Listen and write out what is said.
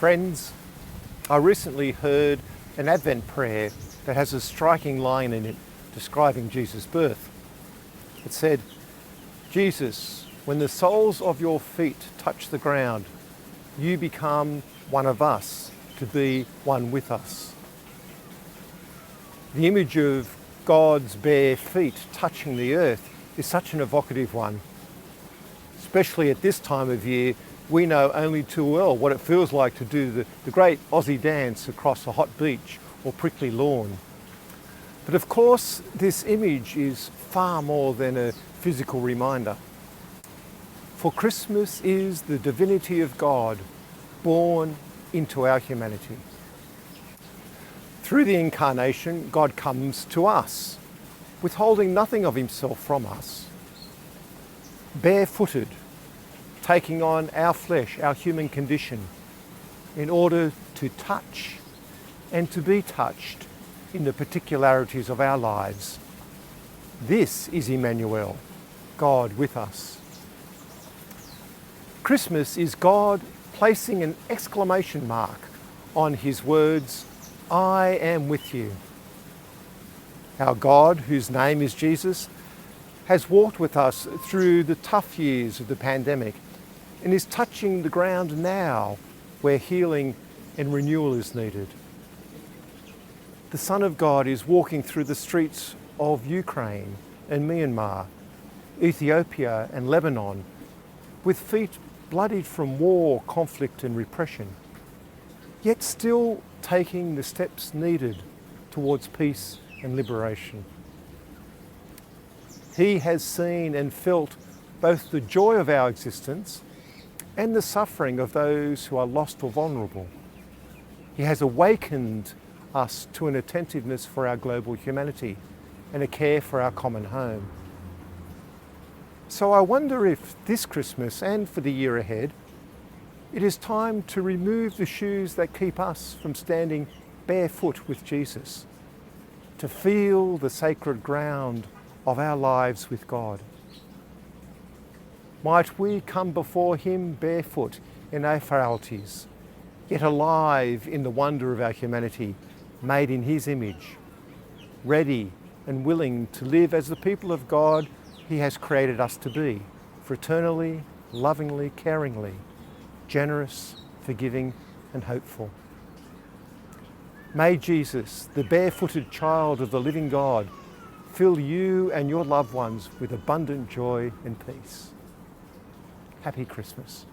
Friends, I recently heard an Advent prayer that has a striking line in it describing Jesus' birth. It said, "Jesus, when the soles of your feet touch the ground, you become one of us, to be one with us." The image of God's bare feet touching the earth is such an evocative one. Especially at this time of year, we know only too well what it feels like to do the great Aussie dance across a hot beach or prickly lawn. But of course, this image is far more than a physical reminder. For Christmas is the divinity of God born into our humanity. Through the incarnation, God comes to us, withholding nothing of himself from us. Barefooted, taking on our flesh, our human condition, in order to touch and to be touched in the particularities of our lives. This is Emmanuel, God with us. Christmas is God placing an exclamation mark on his words, "I am with you." Our God, whose name is Jesus, has walked with us through the tough years of the pandemic and is touching the ground now where healing and renewal is needed. The Son of God is walking through the streets of Ukraine and Myanmar, Ethiopia and Lebanon, with feet bloodied from war, conflict and repression, yet still taking the steps needed towards peace and liberation. He has seen and felt both the joy of our existence and the suffering of those who are lost or vulnerable. He has awakened us to an attentiveness for our global humanity and a care for our common home. So I wonder if this Christmas and for the year ahead, it is time to remove the shoes that keep us from standing barefoot with Jesus, to feel the sacred ground of our lives with God. Might we come before him barefoot in our frailties, yet alive in the wonder of our humanity, made in his image, ready and willing to live as the people of God he has created us to be, fraternally, lovingly, caringly, generous, forgiving and hopeful. May Jesus, the barefooted child of the living God, fill you and your loved ones with abundant joy and peace. Happy Christmas.